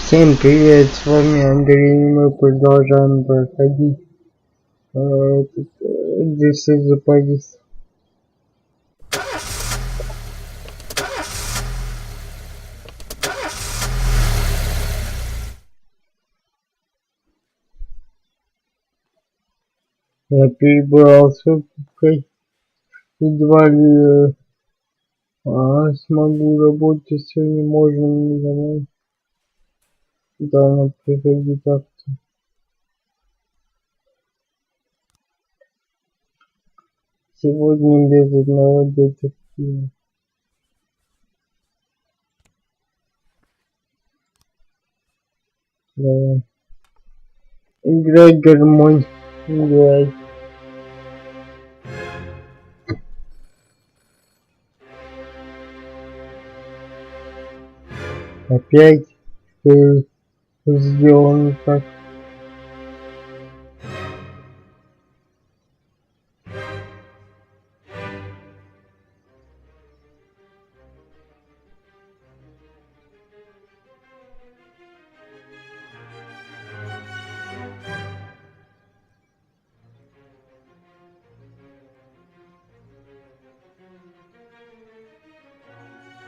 Всем привет, с вами Андрей, и мы продолжаем проходить здесь из-за Парис. Я перебрал с ОПИСанье, едва ли смогу работать сегодня, можно мне домой. Давно приходить акцию. Сегодня без одного детектива. Давай. Играй гармонь, играй. Опять сделано так.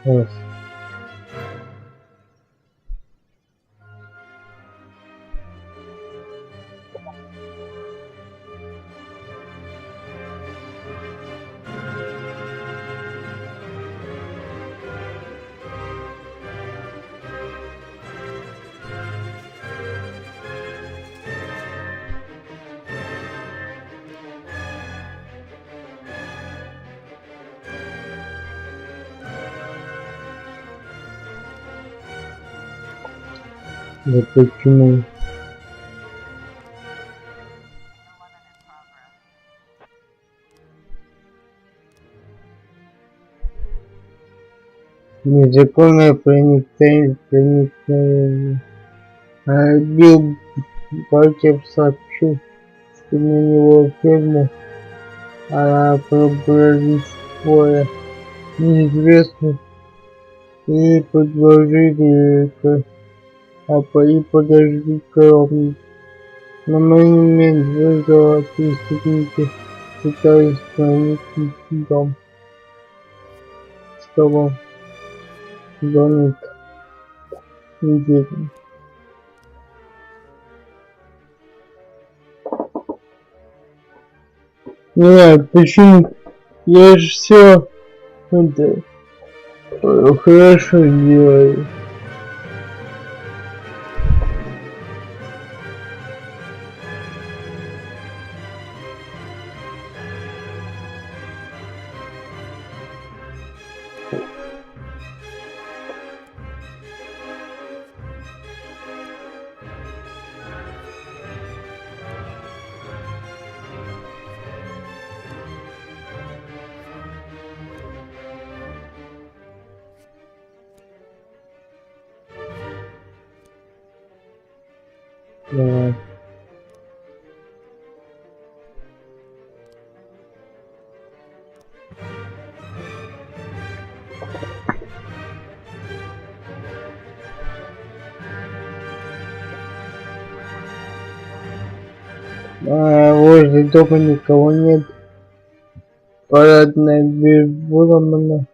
Раз. Да почему? Незаконное проникновение. Билл Баркер сообщил, что на него фирму пробрались двое неизвестных и подложили и подожгли коровник. На момент вызова преступники пытались проникнуть в дом. Столом. Домик. Интересно. Нет, почему? Я же все это хорошо делаю. Давай. Возле дома никого нет. Парадная дверь выломана.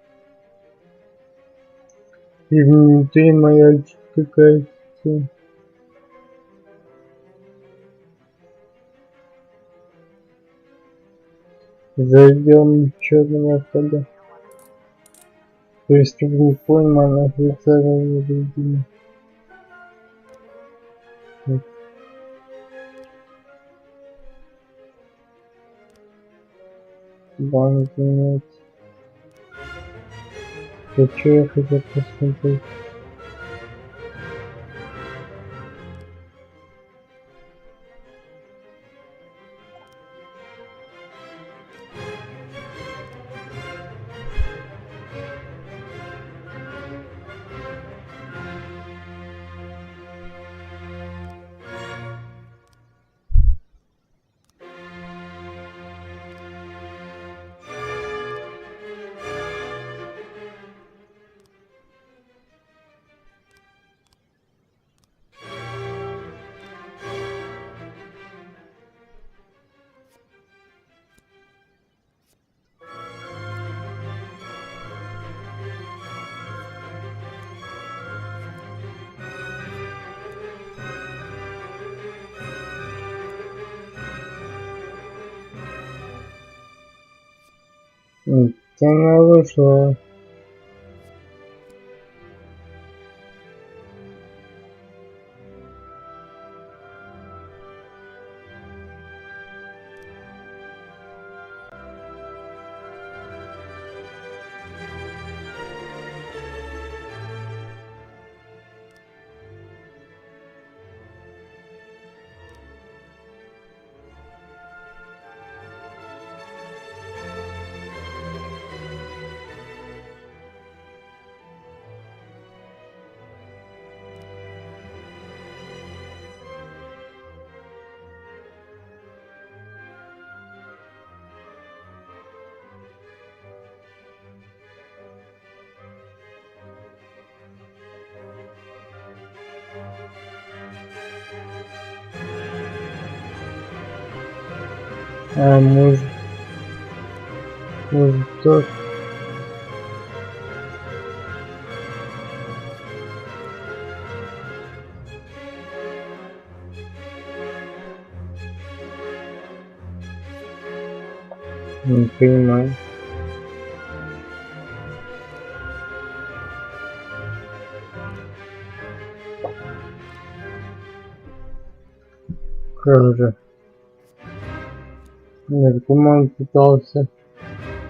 И внутри маячит какая-то тень. Зайдем черного хода. Преступник пойман, официально невредимый. Банк нет. Хочу я хотел посмотреть. Кстати, она вышла. А может так. Не понимаю. Как же? Наркоман пытался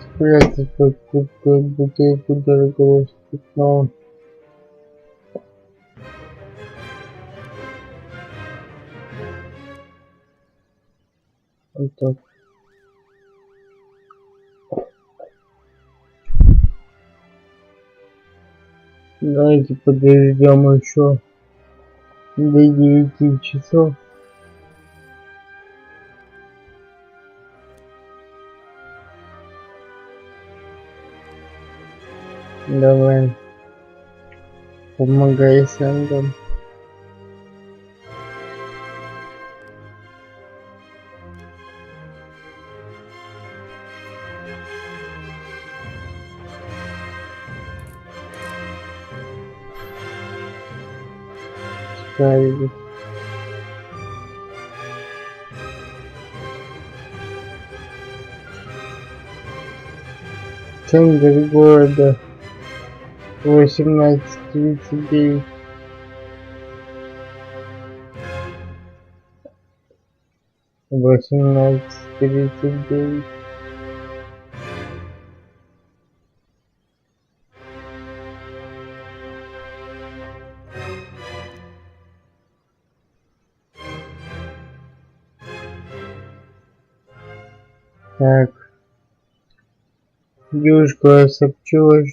спрятать под курткой бутылку дорогого спиртного. Вот так. Давайте подождем еще до 9 часов. Давай, помогай сендам. Справились. Центр города 18:39. Так, девушка сообщила,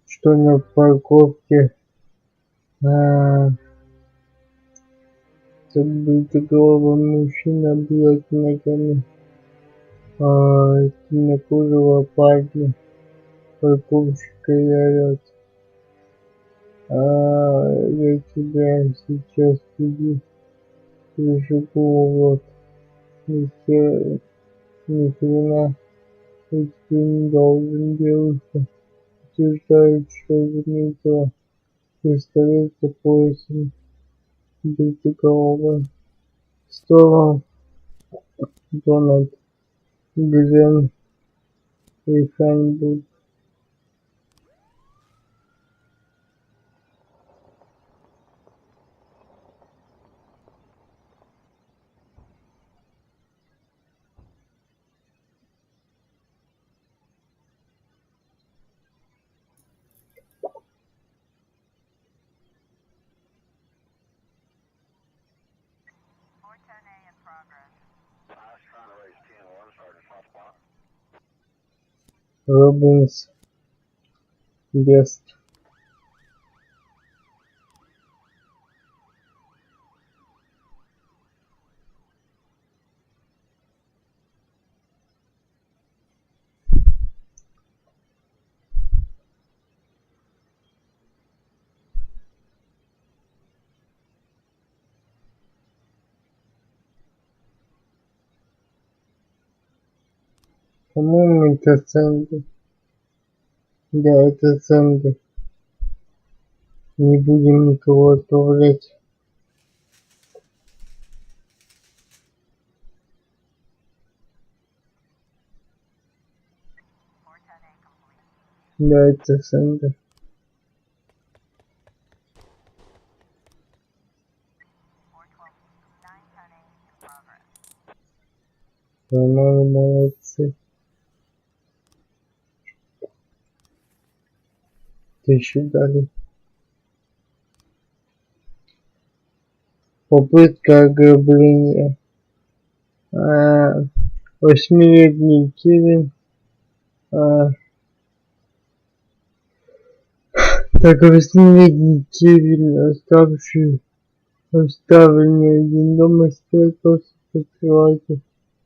что на парковке бритоголовый мужчина бьет ногами темнокожего парня, парковщика, и орет: я тебя сейчас прижигу в рот. Ни хрена я тебе не должен. Девушка утверждает, что заметила пистолет за поясом бритоголового. Стволом Дональд Грен и Хайнбуд. Робинс Бест. По-моему, это ценды. Да, это ценды. Не будем никого отправлять. Да, это центр. По-моему, молодцы. 1000 дали. Попытка ограбления. 8-летний Кевин. Так, 8-летний Кевин, оставленный один дома, спрятался под кроватью,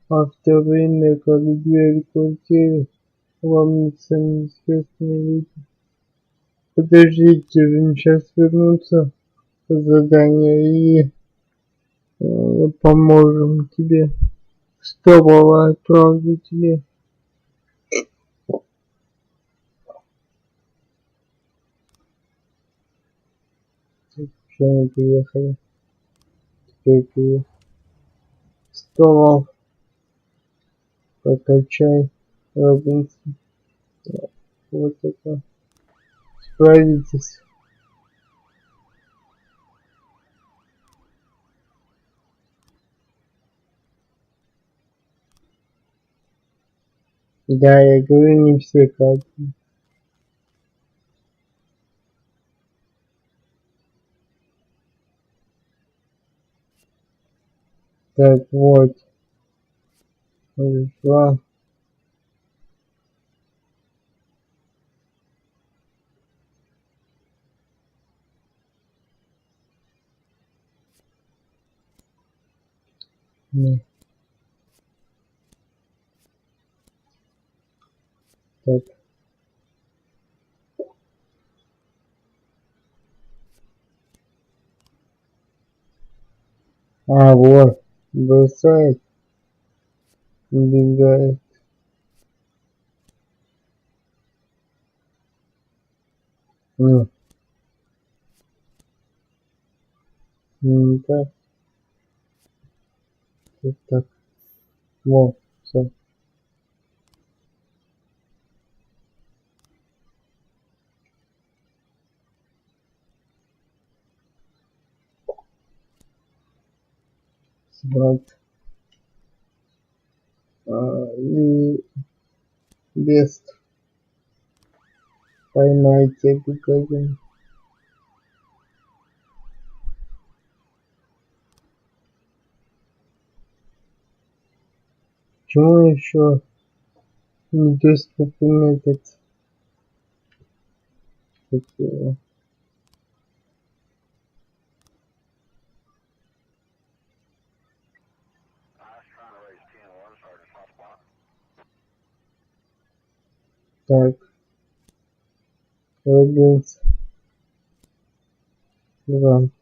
а в то время, как дверь квартиры ломится неизвестные люди. Подожди, Кевин, сейчас вернутся задание и поможем тебе. Ставала отправлю тебе. Что мы приехали? Теперь приехали. Ставал. Покачай. Робинсон. Вот это. Справитесь. Да, я говорю, не все карты. Так, вот. 2. Не. Так. Вот. Бросает. Убегает. Не так. Вот так. Вот. Все. Собрать. И без. Поймайте Gigabyte. Почему еще недоступен этот? Так. Робинс. Грант.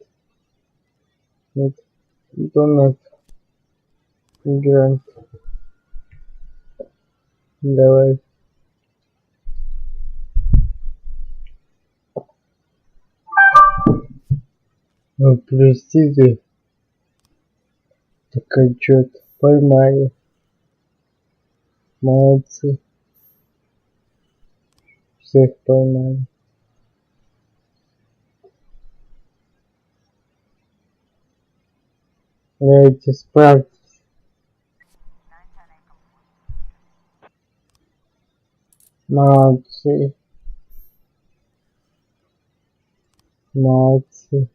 Вот. Донат. Грант. Давай. Ну, простите. Так отчет. Поймали. Молодцы. Всех поймали. Давайте справьтесь. Молодцы. Молодцы.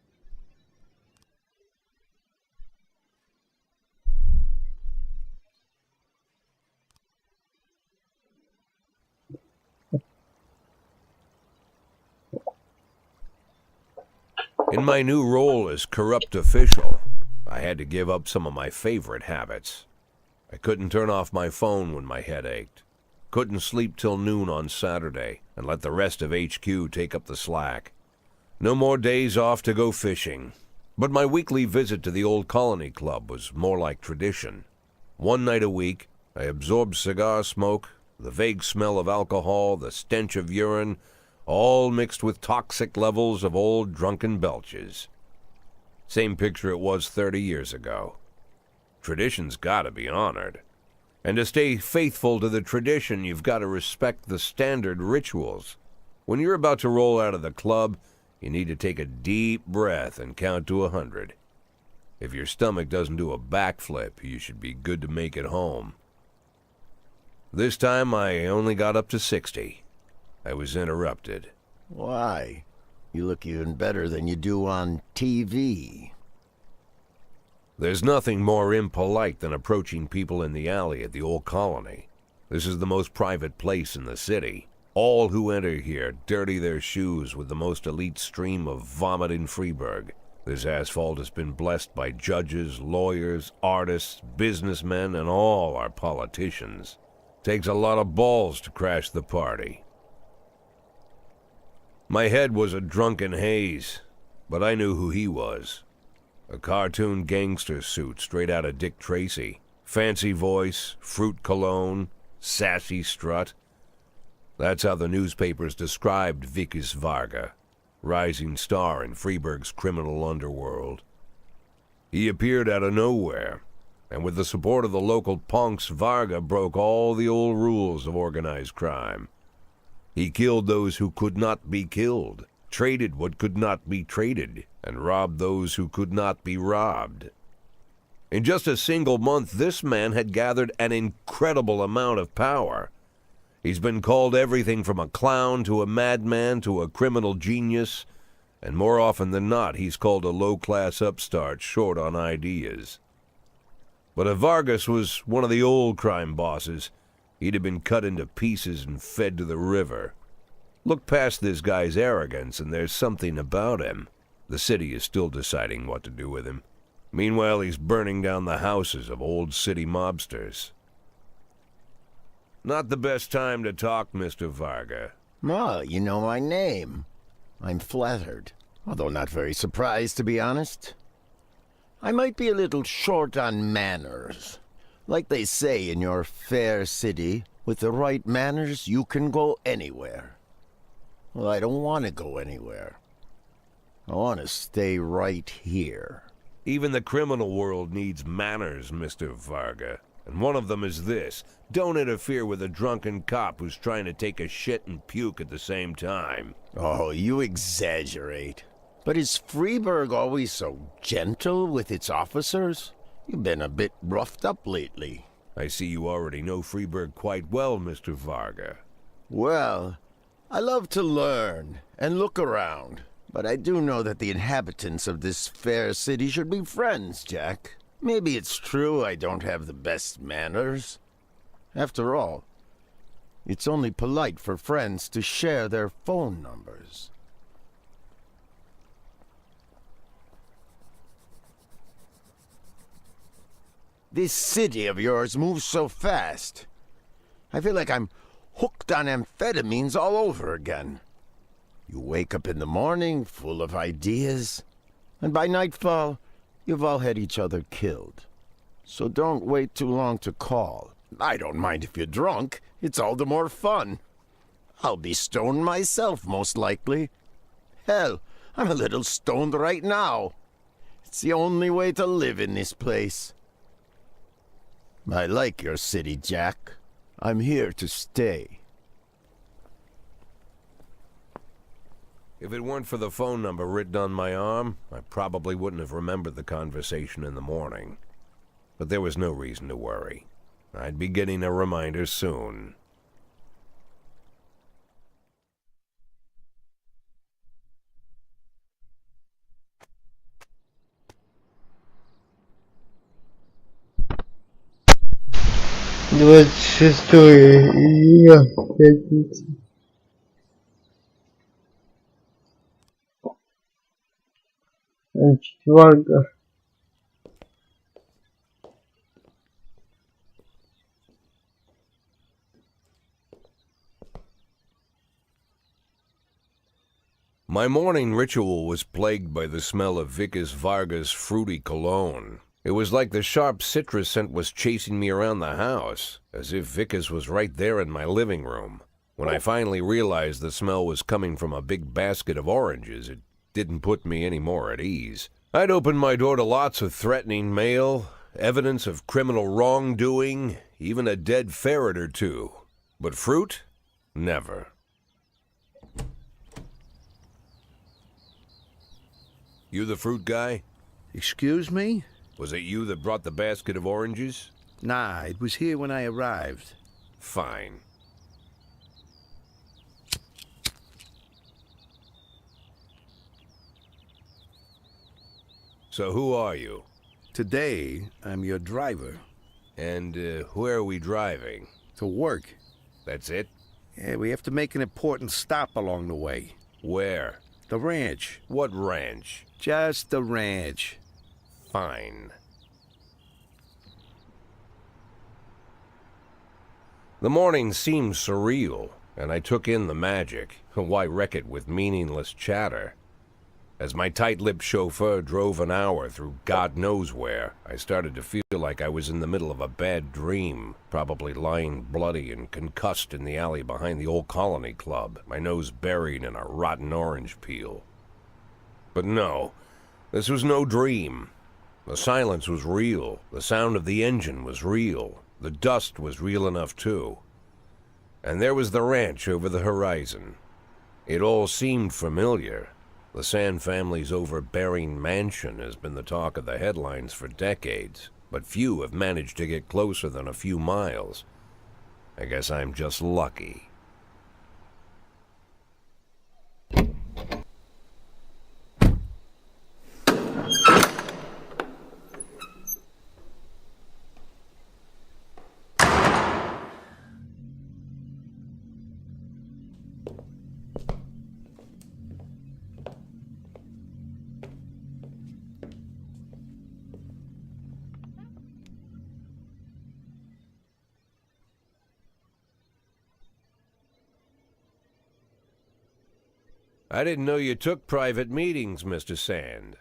In my new role as corrupt official, I had to give up some of my favorite habits. I couldn't turn off my phone when my head ached. Couldn't sleep till noon on Saturday and let the rest of HQ take up the slack. No more days off to go fishing. But my weekly visit to the old colony club was more like tradition. One night a week, I absorbed cigar smoke, the vague smell of alcohol, the stench of urine, all mixed with toxic levels of old drunken belches. Same picture it was 30 years ago. Tradition's gotta be honored. And to stay faithful to the tradition, you've gotta respect the standard rituals. When you're about to roll out of the club, you need to take a deep breath and count to 100. If your stomach doesn't do a backflip, you should be good to make it home. This time I only got up to 60. I was interrupted. Why? You look even better than you do on TV. There's nothing more impolite than approaching people in the alley at the old colony. This is the most private place in the city. All who enter here dirty their shoes with the most elite stream of vomit in Freeburg. This asphalt has been blessed by judges, lawyers, artists, businessmen, and all our politicians. Takes a lot of balls to crash the party. My head was a drunken haze, but I knew who he was. A cartoon gangster suit straight out of Dick Tracy. Fancy voice, fruit cologne, sassy strut. That's how the newspapers described Vikas Varga, rising star in Freeburg's criminal underworld. He appeared out of nowhere, and with the support of the local punks, Varga broke all the old rules of organized crime. He killed those who could not be killed, traded what could not be traded, and robbed those who could not be robbed. In just a single month, this man had gathered an incredible amount of power. He's been called everything from a clown to a madman to a criminal genius, and more often than not, he's called a low-class upstart short on ideas. But if Vargas was one of the old crime bosses, he'd have been cut into pieces and fed to the river. Look past this guy's arrogance, and there's something about him. The city is still deciding what to do with him. Meanwhile, he's burning down the houses of old city mobsters. Not the best time to talk, Mr. Varga. Well, you know my name. I'm flattered, although not very surprised, to be honest. I might be a little short on manners. Like they say in your fair city, with the right manners, you can go anywhere. Well, I don't want to go anywhere. I want to stay right here. Even the criminal world needs manners, Mr. Varga. And one of them is this: don't interfere with a drunken cop who's trying to take a shit and puke at the same time. Oh, you exaggerate. But is Freeburg always so gentle with its officers? You've been a bit roughed up lately. I see you already know Freeburg quite well, Mr. Varga. Well, I love to learn and look around, but I do know that the inhabitants of this fair city should be friends, Jack. Maybe it's true I don't have the best manners. After all, it's only polite for friends to share their phone numbers. This city of yours moves so fast. I feel like I'm hooked on amphetamines all over again. You wake up in the morning full of ideas, and by nightfall, you've all had each other killed. So don't wait too long to call. I don't mind if you're drunk. It's all the more fun. I'll be stoned myself, most likely. Hell, I'm a little stoned right now. It's the only way to live in this place. I like your city, Jack. I'm here to stay. If it weren't for the phone number written on my arm, I probably wouldn't have remembered the conversation in the morning. But there was no reason to worry. I'd be getting a reminder soon. Двадцать шестое июня, пятница. Четверга. My morning ritual was plagued by the smell of Vikas Varga's fruity cologne. It was like the sharp citrus scent was chasing me around the house, as if Vikas was right there in my living room. When I finally realized the smell was coming from a big basket of oranges, it didn't put me any more at ease. I'd opened my door to lots of threatening mail, evidence of criminal wrongdoing, even a dead ferret or two. But fruit? Never. You the fruit guy? Excuse me? Was it you that brought the basket of oranges? Nah, it was here when I arrived. Fine. So who are you? Today, I'm your driver. And where are we driving? To work. That's it? Yeah, we have to make an important stop along the way. Where? The ranch. What ranch? Just the ranch. Fine. The morning seemed surreal, and I took in the magic. Why wreck it with meaningless chatter? As my tight-lipped chauffeur drove an hour through God knows where, I started to feel like I was in the middle of a bad dream, probably lying bloody and concussed in the alley behind the old Colony Club, my nose buried in a rotten orange peel. But no, this was no dream. The silence was real, the sound of the engine was real, the dust was real enough too. And there was the ranch over the horizon. It all seemed familiar. The Sand family's overbearing mansion has been the talk of the headlines for decades, but few have managed to get closer than a few miles. I guess I'm just lucky. I didn't know you took private meetings, Mr. Sand.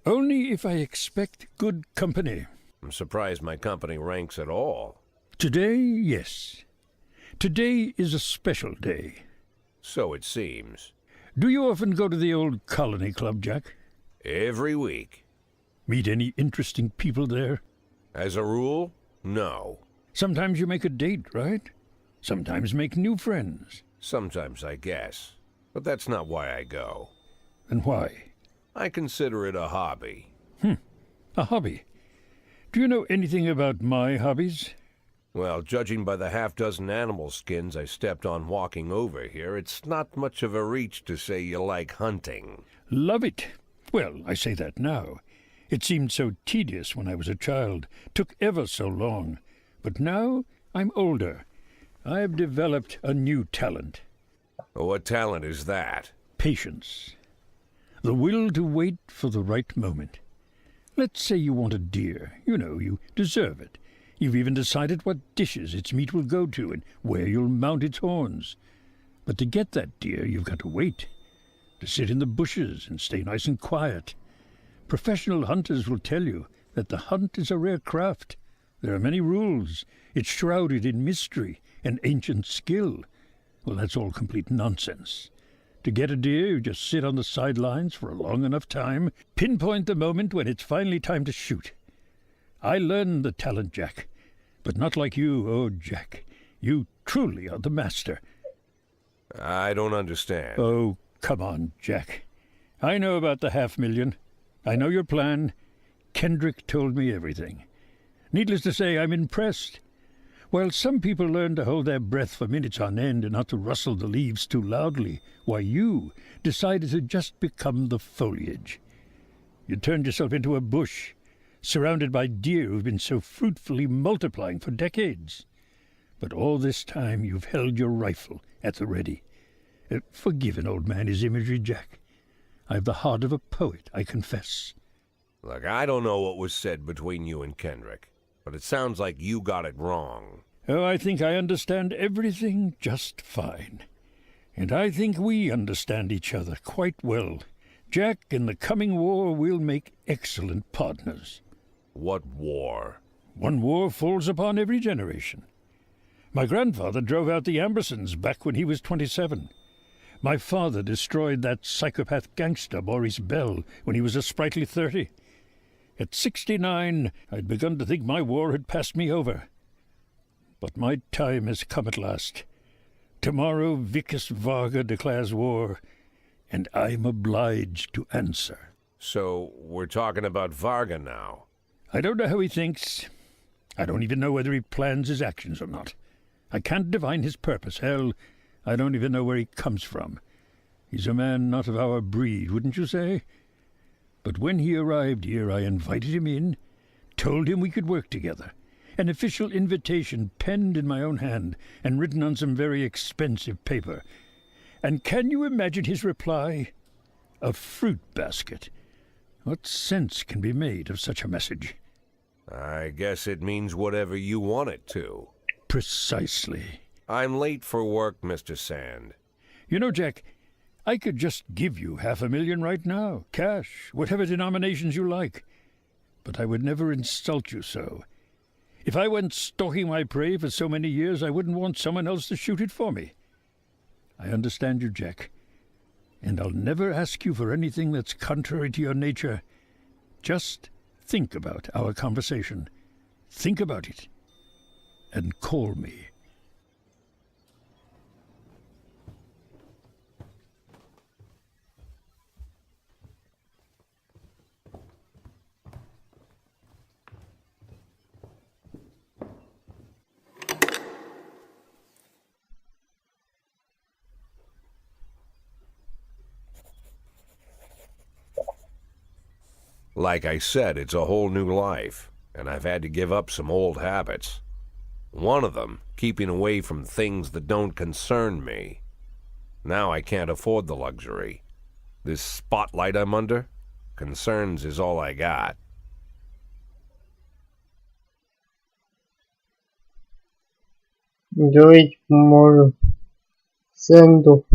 Only if I expect good company. I'm surprised my company ranks at all. Today, yes. Today is a special day. So it seems. Do you often go to the old Colony Club, Jack? Every week. Meet any interesting people there? As a rule, no. Sometimes you make a date, right? Sometimes make new friends. Sometimes, I guess. But that's not why I go. And why? I consider it a hobby. A hobby. Do you know anything about my hobbies? Well, judging by the half-dozen animal skins I stepped on walking over here, it's not much of a reach to say you like hunting. Love it. Well, I say that now. It seemed so tedious when I was a child. Took ever so long. But now I'm older. I've developed a new talent. What talent is that? Patience. The will to wait for the right moment. Let's say you want a deer. You know, you deserve it. You've even decided what dishes its meat will go to and where you'll mount its horns. But to get that deer, you've got to wait. To sit in the bushes and stay nice and quiet. Professional hunters will tell you that the hunt is a rare craft. There are many rules. It's shrouded in mystery and ancient skill. Well, that's all complete nonsense. To get a deer, you just sit on the sidelines for a long enough time, pinpoint the moment when it's finally time to shoot. I learned the talent, Jack, but not like you, oh, Jack. You truly are the master. I don't understand. Oh, come on, Jack. I know about the 500,000. I know your plan. Kendrick told me everything. Needless to say, I'm impressed. While some people learn to hold their breath for minutes on end and not to rustle the leaves too loudly, why you decided to just become the foliage. You turned yourself into a bush, surrounded by deer who've been so fruitfully multiplying for decades. But all this time you've held your rifle at the ready. Forgive an old man his imagery, Jack. I've the heart of a poet, I confess. Look, I don't know what was said between you and Kendrick, but it sounds like you got it wrong. Oh, I think I understand everything just fine. And I think we understand each other quite well. Jack, in the coming war, we'll make excellent partners. What war? One war falls upon every generation. My grandfather drove out the Ambersons back when he was 27. My father destroyed that psychopath gangster Maurice Bell when he was a sprightly 30. At 69, I'd begun to think my war had passed me over. But my time has come at last. Tomorrow Vicus Varga declares war, and I'm obliged to answer. So, we're talking about Varga now. I don't know how he thinks. I don't even know whether he plans his actions or not. I can't divine his purpose. Hell, I don't even know where he comes from. He's a man not of our breed, wouldn't you say? But when he arrived here, I invited him in, told him we could work together. An official invitation penned in my own hand and written on some very expensive paper. And can you imagine his reply? A fruit basket. What sense can be made of such a message? I guess it means whatever you want it to. Precisely. I'm late for work, Mr. Sand. You know, Jack, I could just give you $500,000 right now, cash, whatever denominations you like. But I would never insult you so. If I went stalking my prey for so many years, I wouldn't want someone else to shoot it for me. I understand you, Jack. And I'll never ask you for anything that's contrary to your nature. Just think about our conversation. Think about it. And call me. Like I said, it's a whole new life, and I've had to give up some old habits. One of them, keeping away from things that don't concern me. Now I can't afford the luxury. This spotlight I'm under, concerns is all I got. Давайте поможем Сэнду.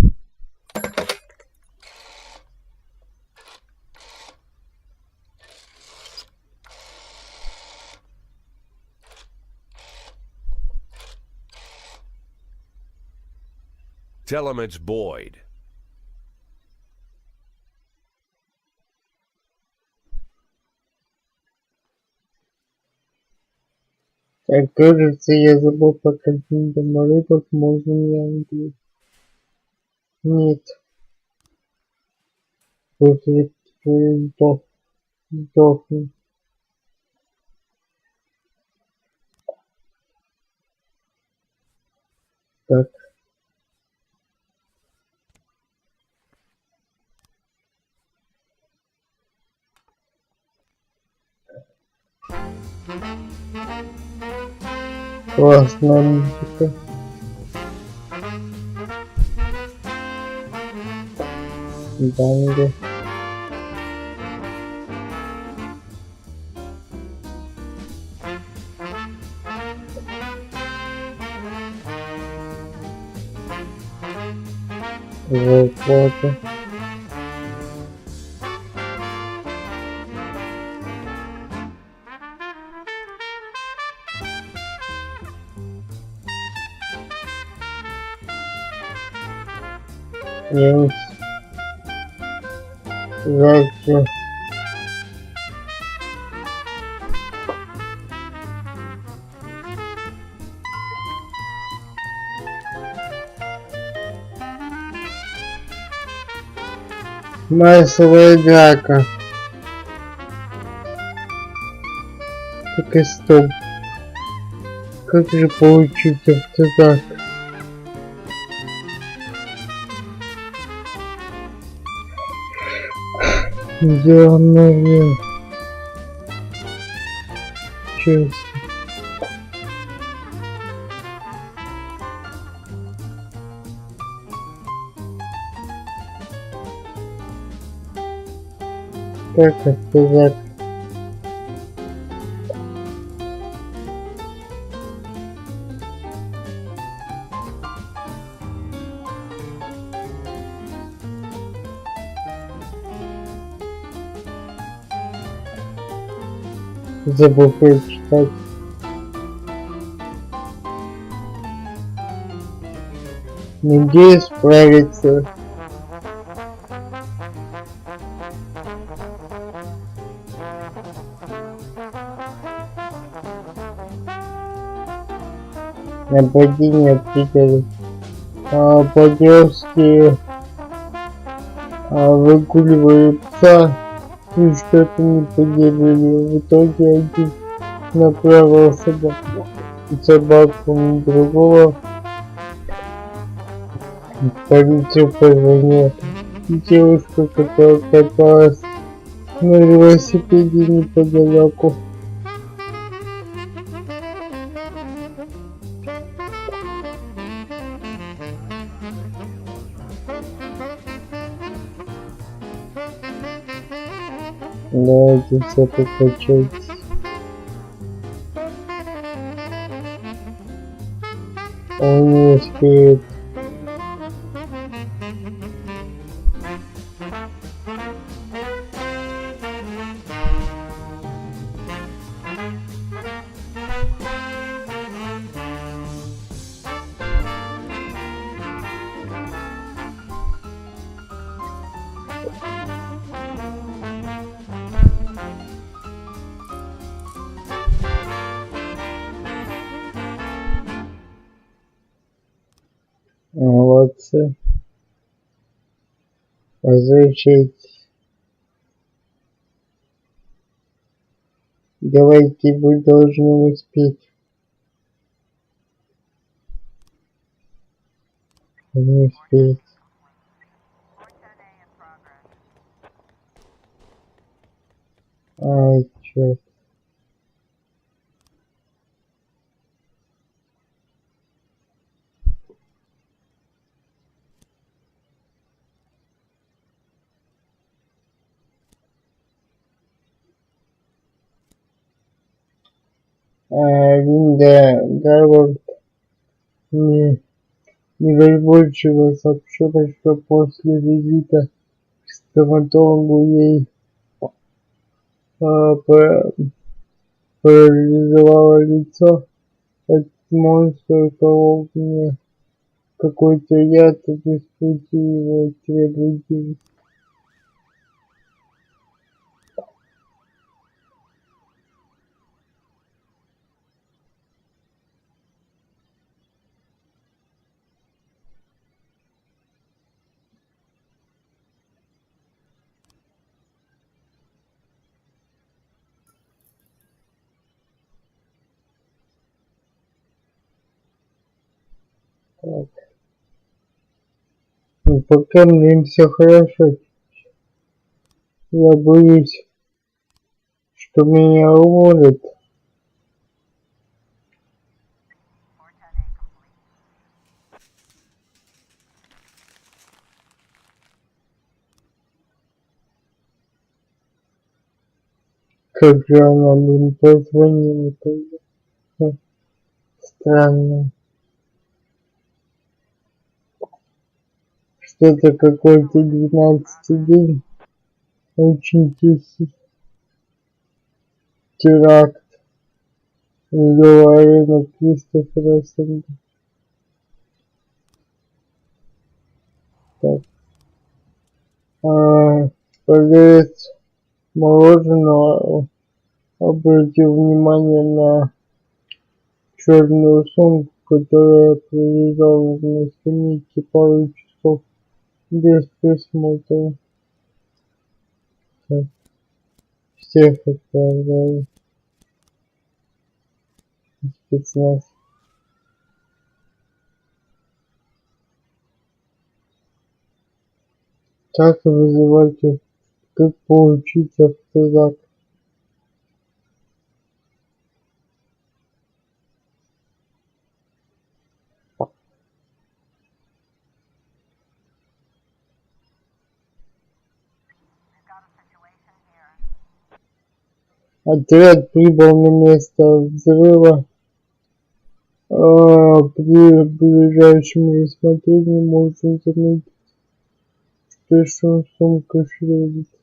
Tell him it's Boyd. Так, кажется, я забыл по каким-то молитвам, можно мне Англию? Нет. После сдохну. Так. Классная музыка. Банга. Плата. Завтра. Массовая драка. Так и стоп. Как же получить автозак? Где он нужен? Честно. Как автозак? Забыл прочитать. Надеюсь справиться. Нападение Питера. Подростки выгуливают пса и что-то не поделили. В итоге один направил собаку на другого. Полицию позвонил. Девушка, которая каталась на велосипеде неподалеку. Давайте все покачать. Он не успеет. Молодцы. Возвращайтесь. Давайте, вы должны успеть. Не успеете. Ай, черт. Линда Гарвард неразборчиво сообщила, что после визита к стоматологу ей парализовало лицо. Этот монстр колол мне какой-то яд, обеспечить его требовательность. Так. Ну, пока мне все хорошо. Я боюсь, что меня уволят. Как же она, блин, позвонила тогда. Странно. Что-то какой-то 12-й день. Очень тихий. Теракт. Говорила Кристофера Сэнда. Так. Продавец мороженого обратил внимание на черную сумку, которая пролежала на скамейке пару часов без присмотра. Так. Всех отправляю. Спецназ. Как вызывать, как получить автозак? Отряд прибыл на место взрыва. При ближайшем рассмотрении можно заметить, что сумка шевелится.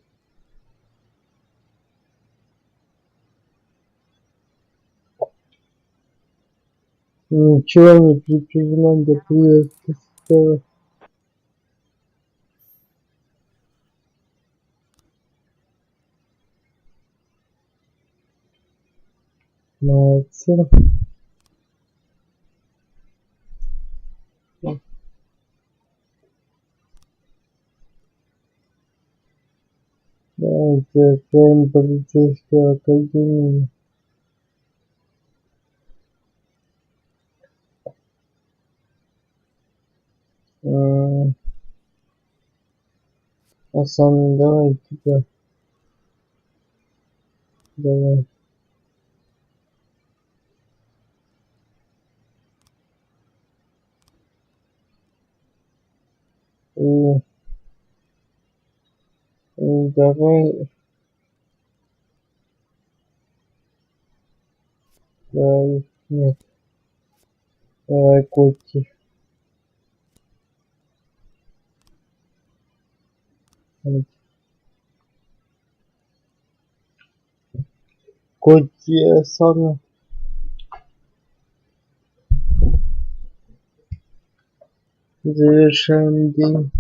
Ничего не предпринимать для приезда скоро. Молодцы. Давайте полицейскую академию. Сам давай тебя. Давай. И давай. Давай. Нет. Давай, Котти. Котти Асана. Завершаем день.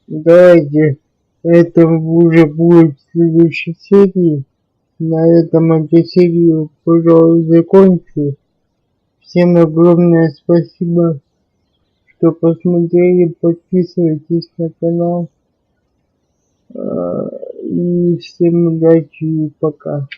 Давайте, это уже будет в следующей серии. На этом эту серию, пожалуй, закончу. Всем огромное спасибо, что посмотрели. Подписывайтесь на канал. И всем удачи и пока.